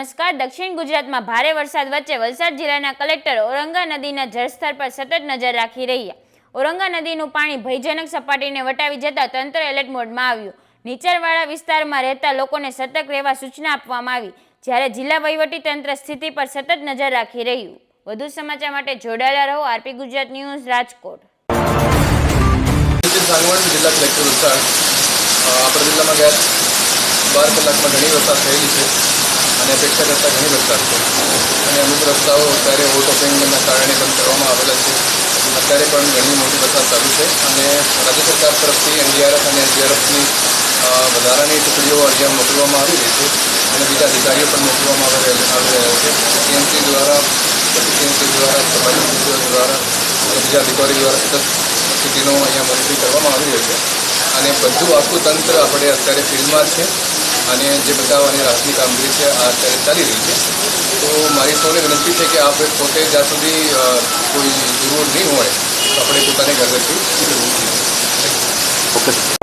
નમસ્કાર. દક્ષિણ ગુજરાતમાં ભારે વરસાદ વચ્ચે વલસાડ જિલ્લાના કલેક્ટર ઔરંગા નદીના જળસ્તર પર સતત નજર રાખી રહ્યા. ઔરંગા નદીનું પાણી ભયજનક સપાટીને વટાવી જતા તંત્ર એલર્ટ મોડમાં આવ્યું. નીચાણવાળા વિસ્તારમાં રહેતા લોકોને સતર્ક રહેવા સૂચના આપવામાં આવી, જ્યારે જિલ્લા વહીવટી તંત્ર સ્થિતિ પર સતત નજર રાખી રહ્યું. વધુ સમાચાર માટે જોડાયેલા રહો. RP Gujarat news, Rajkot. જિલ્લા કલેક્ટર વલસાડ. આપણા જિલ્લામાં ગયા 12 કલાકમાં ઘણી વરસાદ થયેલી છે અને અપેક્ષા કરતાં ઘણી વરસાદ છે અને અમુક રસ્તાઓ અત્યારે ઓવરટોપિંગના કારણે બંધ કરવામાં આવેલા છે. અત્યારે પણ ઘણી મોટી વરસાદ ચાલુ છે અને રાજ્ય સરકાર તરફથી એનડીઆરએફ અને એસડીઆરએફની વધારાની ટુકડીઓ અહીંયા મોકલવામાં આવી રહી છે અને બીજા અધિકારીઓ પણ મોકલવામાં આવી રહ્યા છે. સીએમસી દ્વારા સફાઈ દ્વારા અને બીજા અધિકારીઓ દ્વારા સતત સ્થિતિનો અહીંયા મોનિટરિંગ કરવામાં આવી રહ્યો છે અને બધું આખું તંત્ર આપણે અત્યારે ફિલ્ડમાં છે અને જે બચાવવાની રાહતની કામગીરી છે આ અત્યારે ચાલી રહી છે. તો મારી સૌને વિનંતી છે કે આપણે પોતે જ્યાં સુધી કોઈ જરૂર નહીં હોય તો આપણે પોતાને ઘરેથી કરવું જોઈએ.